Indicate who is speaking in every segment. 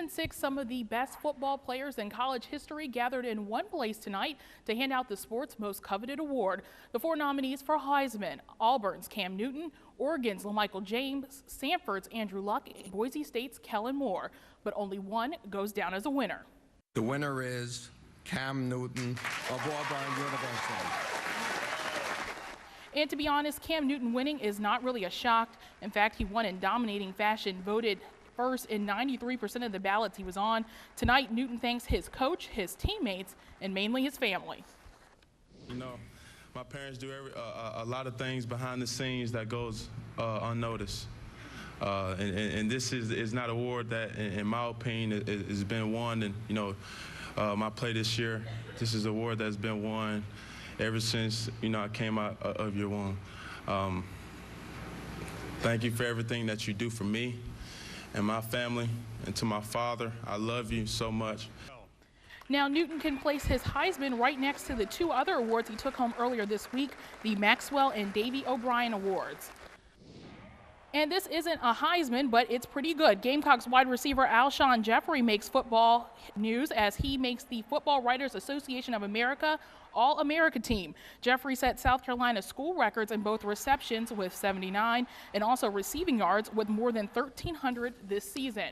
Speaker 1: Season 6, some of the best football players in college history gathered in one place tonight to hand out the sport's most coveted award. The 4 nominees for Heisman: Auburn's Cam Newton, Oregon's LaMichael James, Samford's Andrew Luck, and Boise State's Kellen Moore. But only one goes down as a winner.
Speaker 2: The winner is Cam Newton of Auburn University.
Speaker 1: And to be honest, Cam Newton winning is not really a shock. In fact, he won in dominating fashion, voted first in 93% of the ballots he was on. Tonight, Newton thanks his coach, his teammates, and mainly his family.
Speaker 3: You know, my parents do a lot of things behind the scenes that goes unnoticed. And this is not an award that, in my opinion, has been won. And, you know, my play this year, this is an award that's been won ever since, you know, I came out of year one. Thank you for everything that you do for me and my family, and to my father. I love you so much.
Speaker 1: Now, Newton can place his Heisman right next to the 2 other awards he took home earlier this week, the Maxwell and Davy O'Brien Awards. And this isn't a Heisman, but it's pretty good. Gamecocks wide receiver Alshon Jeffrey makes football news as he makes the Football Writers Association of America All-America team. Jeffrey set South Carolina school records in both receptions with 79 and also receiving yards with more than 1,300 this season.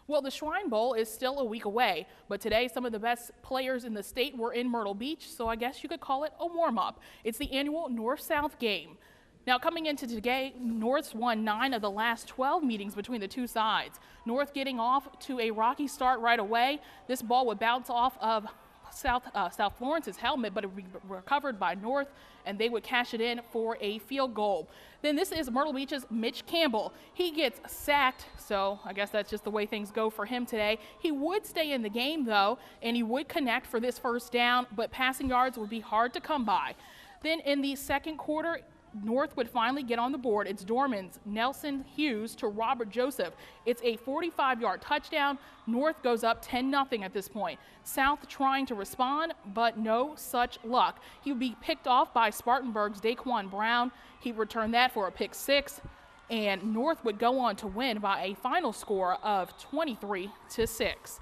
Speaker 1: Well, the Shrine Bowl is still a week away, but today some of the best players in the state were in Myrtle Beach, so I guess you could call it a warm-up. It's the annual North-South game. Now, coming into today, North's won 9 of the last 12 meetings between the 2 sides. North getting off to a rocky start right away. This ball would bounce off of South Florence's helmet, but it would be recovered by North, and they would cash it in for a field goal. Then this is Myrtle Beach's Mitch Campbell. He gets sacked, so I guess that's just the way things go for him today. He would stay in the game, though, and he would connect for this first down, but passing yards would be hard to come by. Then in the second quarter, North would finally get on the board. It's Dorman's Nelson Hughes to Robert Joseph. It's a 45-yard touchdown. North goes up 10-0 at this point. South trying to respond, but no such luck. He would be picked off by Spartanburg's Daquan Brown. He returned that for a pick 6, and North would go on to win by a final score of 23-6.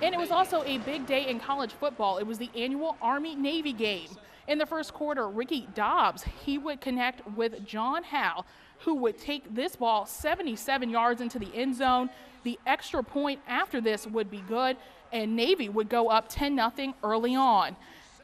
Speaker 1: And it was also a big day in college football. It was the annual Army-Navy game. In the first quarter, Ricky Dobbs, he would connect with John Howe, who would take this ball 77 yards into the end zone. The extra point after this would be good, and Navy would go up 10-0 early on.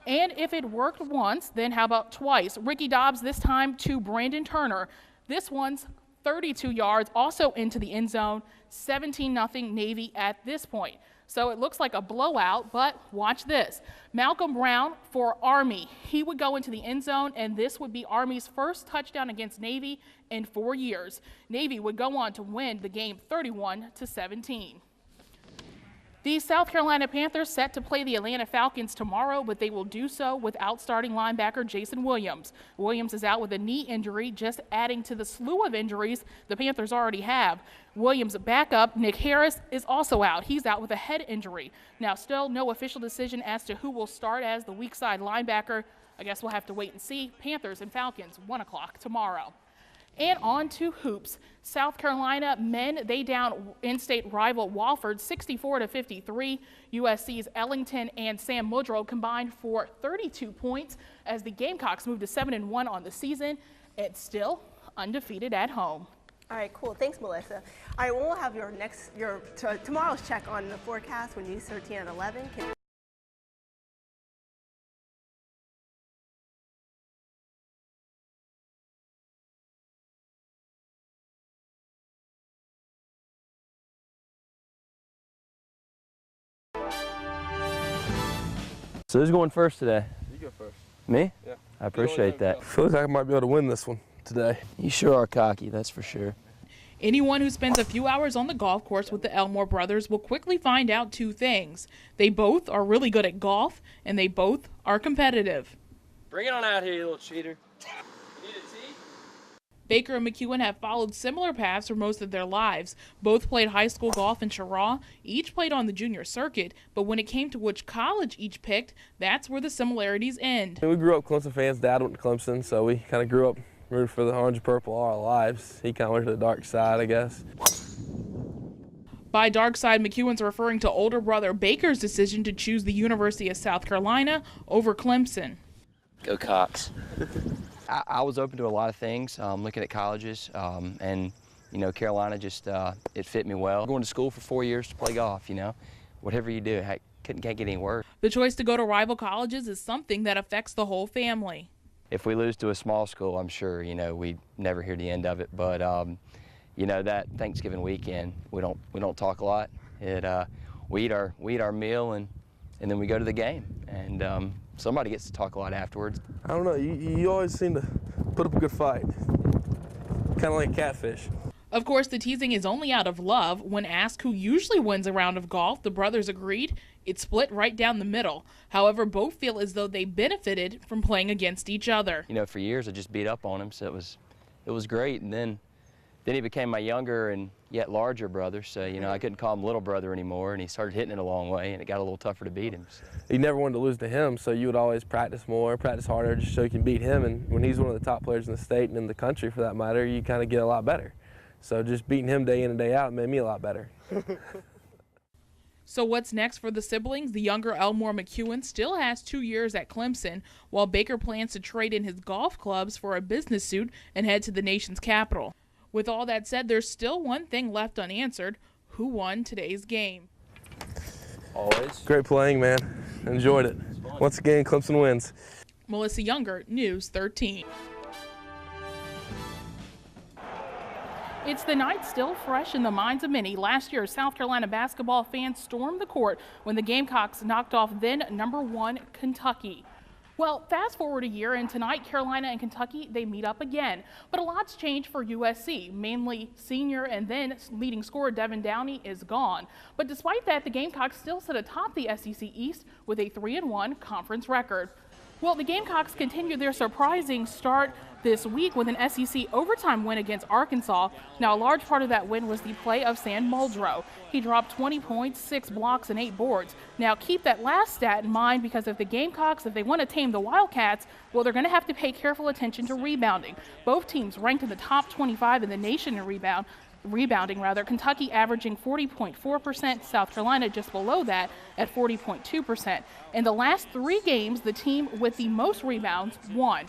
Speaker 1: And if it worked once, then how about twice? Ricky Dobbs this time to Brandon Turner. This one's 32 yards, also into the end zone, 17-0 Navy at this point. So it looks like a blowout, but watch this. Malcolm Brown for Army. He would go into the end zone, and this would be Army's first touchdown against Navy in 4 years. Navy would go on to win the game 31-17. The South Carolina Panthers set to play the Atlanta Falcons tomorrow, but they will do so without starting linebacker Jason Williams. Williams is out with a knee injury, just adding to the slew of injuries the Panthers already have. Williams' backup, Nick Harris, is also out. He's out with a head injury. Now, still no official decision as to who will start as the weak side linebacker. I guess we'll have to wait and see. Panthers and Falcons, 1 o'clock tomorrow. And on to hoops. South Carolina men, they down in-state rival Wofford 64-53. USC's Ellington and Sam Muldrow combined for 32 points as the Gamecocks moved to 7-1 on the season and still undefeated at home.
Speaker 4: All right, cool. Thanks, Melissa. All right, we'll have your tomorrow's check on the forecast when News 13 at 11.
Speaker 5: So who's going first today?
Speaker 6: You go first.
Speaker 5: Me?
Speaker 6: Yeah.
Speaker 5: I appreciate that.
Speaker 6: I feel like I might be able to win this one today.
Speaker 5: You sure are cocky, that's for sure.
Speaker 1: Anyone who spends a few hours on the golf course with the Elmore brothers will quickly find out 2 things. They both are really good at golf, and they both are competitive.
Speaker 7: Bring it on out here, you little cheater.
Speaker 1: Baker and McEwen have followed similar paths for most of their lives. Both played high school golf in Cheraw. Each played on the junior circuit, but when it came to which college each picked, that's where the similarities end.
Speaker 6: We grew up Clemson fans. Dad went to Clemson, so we kind of grew up rooting for the orange and purple all our lives. He kind of went to the dark side, I guess.
Speaker 1: By dark side, McEwen's referring to older brother Baker's decision to choose the University of South Carolina over Clemson.
Speaker 7: Go Cox.
Speaker 5: I was open to a lot of things, looking at colleges, and, you know, Carolina just, it fit me well. Going to school for 4 years to play golf, you know, whatever you do, can't get any worse.
Speaker 1: The choice to go to rival colleges is something that affects the whole family.
Speaker 5: If we lose to a small school, I'm sure, you know, we'd never hear the end of it, but, you know, that Thanksgiving weekend, we don't talk a lot. We eat our meal and then we go to the game, and somebody gets to talk a lot afterwards.
Speaker 6: I don't know, you always seem to put up a good fight. Kind of like catfish.
Speaker 1: Of course, the teasing is only out of love. When asked who usually wins a round of golf, the brothers agreed it's split right down the middle. However, both feel as though they benefited from playing against each other.
Speaker 5: You know, for years I just beat up on him, so it was great, and then he became my younger and yet larger brother, so, you know, I couldn't call him little brother anymore, and he started hitting it a long way, and it got a little tougher to beat him. So.
Speaker 6: You never wanted to lose to him, so you would always practice more, practice harder, just so you can beat him, and when he's one of the top players in the state and in the country, for that matter, you kind of get a lot better. So just beating him day in and day out made me a lot better.
Speaker 1: So what's next for the siblings? The younger Elmore McEwen still has 2 years at Clemson, while Baker plans to trade in his golf clubs for a business suit and head to the nation's capital. With all that said, there's still one thing left unanswered. Who won today's game?
Speaker 5: Always.
Speaker 6: Great playing, man. Enjoyed it. Once again, Clemson wins.
Speaker 1: Melissa Younger, News 13. It's the night still fresh in the minds of many. Last year, South Carolina basketball fans stormed the court when the Gamecocks knocked off then #1 Kentucky. Well, fast forward a year, and tonight Carolina and Kentucky, they meet up again. But a lot's changed for USC. Mainly senior and then leading scorer Devin Downey is gone. But despite that, the Gamecocks still sit atop the SEC East with a 3-1 conference record. Well, the Gamecocks continue their surprising start this week with an SEC overtime win against Arkansas. Now, a large part of that win was the play of Sam Muldrow. He dropped 20 points, 6 blocks, and 8 boards. Now, keep that last stat in mind, because if the Gamecocks, if they want to tame the Wildcats, well, they're going to have to pay careful attention to rebounding. Both teams ranked in the top 25 in the nation in rebounding. Kentucky averaging 40.4%, South Carolina just below that at 40.2%. In the last 3 games, the team with the most rebounds won.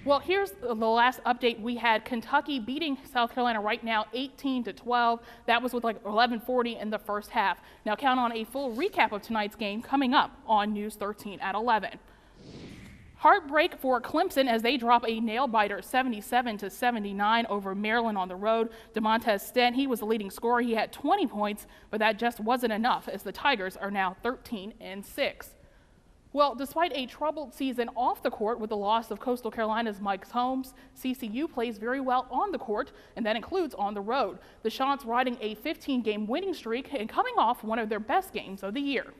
Speaker 1: Well, here's the last update we had. Kentucky beating South Carolina right now 18-12. That was with like 11:40 in the first half. Now count on a full recap of tonight's game coming up on News 13 at 11. Heartbreak for Clemson as they drop a nail-biter 77-79 over Maryland on the road. DeMontez Stent, he was the leading scorer. He had 20 points, but that just wasn't enough as the Tigers are now 13-6. Well, despite a troubled season off the court with the loss of Coastal Carolina's Mike Holmes, CCU plays very well on the court, and that includes on the road. The Chants riding a 15-game winning streak and coming off one of their best games of the year.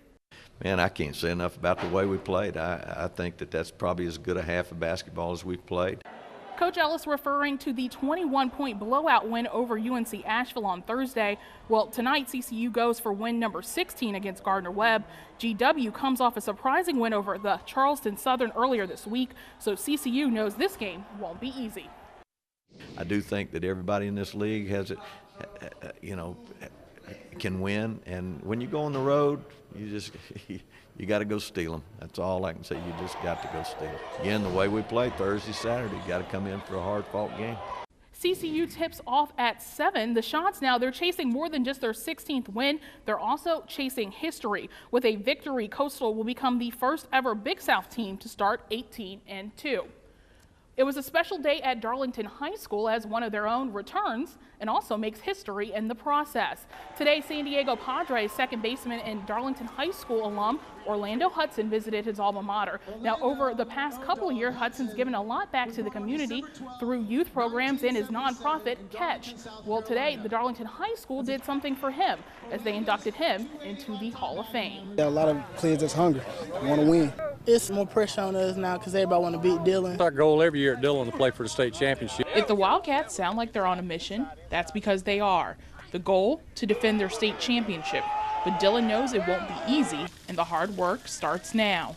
Speaker 8: Man, I can't say enough about the way we played. I think that's probably as good a half of basketball as we've played.
Speaker 1: Coach Ellis referring to the 21-point blowout win over UNC Asheville on Thursday. Well, tonight CCU goes for win number 16 against Gardner-Webb. GW comes off a surprising win over the Charleston Southern earlier this week, so CCU knows this game won't be easy.
Speaker 8: I do think that everybody in this league has it, can win, and when you go on the road, you got to go steal them. That's all I can say. You just got to go steal. Again, the way we play Thursday, Saturday, you got to come in for a hard-fought game.
Speaker 1: CCU tips off at 7. The Chants now, they're chasing more than just their 16th win. They're also chasing history. With a victory, Coastal will become the first ever Big South team to start 18-2. It was a special day at Darlington High School as one of their own returns and also makes history in the process. Today, San Diego Padres second baseman and Darlington High School alum Orlando Hudson visited his alma mater. Now, over the past couple of years, Hudson's given a lot back to the community through youth programs and his nonprofit, Catch. Well, today, the Darlington High School did something for him as they inducted him into the Hall of Fame.
Speaker 9: There are a lot of players that's hungry, want to win. It's more pressure on us now because everybody want to beat Dillon.
Speaker 10: It's our goal every year at Dillon to play for the state championship.
Speaker 1: If the Wildcats sound like they're on a mission, that's because they are. The goal, to defend their state championship. But Dillon knows it won't be easy, and the hard work starts now.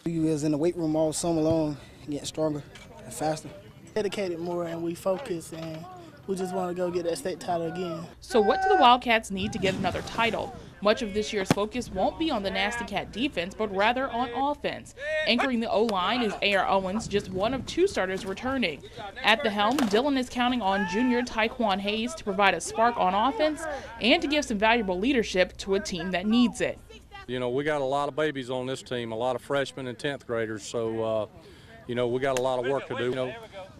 Speaker 9: We was in the weight room all summer long, getting stronger and faster. Dedicated more, and we focus, and We just want to go get that state title again.
Speaker 1: So what do the Wildcats need to get another title? Much of this year's focus won't be on the Nasty Cat defense, but rather on offense. Anchoring the O-line is A.R. Owens, just one of 2 starters returning. At the helm, Dillon is counting on junior Tyquan Hayes to provide a spark on offense and to give some valuable leadership to a team that needs it.
Speaker 10: You know, we got a lot of babies on this team, a lot of freshmen and 10th graders, so, you know, we got a lot of work to do. You know,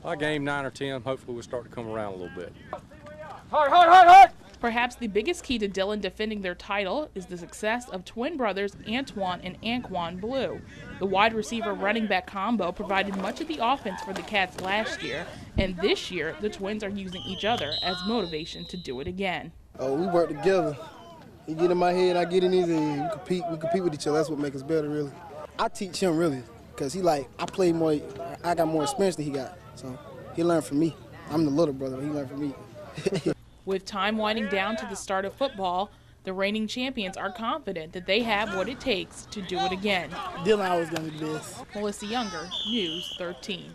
Speaker 10: by game 9 or 10, hopefully we'll start to come around a little bit.
Speaker 1: Perhaps the biggest key to Dillon defending their title is the success of twin brothers Antoine and Anquan Blue. The wide receiver running back combo provided much of the offense for the Cats last year, and this year the twins are using each other as motivation to do it again.
Speaker 11: Oh, we work together. He get in my head, I get in his head. We compete with each other. That's what makes us better, really. I teach him, really, because I got more experience than he got. So he learned from me. I'm the little brother, but he learned from me.
Speaker 1: With time winding down to the start of football, the reigning champions are confident that they have what it takes to do it again.
Speaker 9: Dillon always going to be the best.
Speaker 1: Melissa Younger, News 13.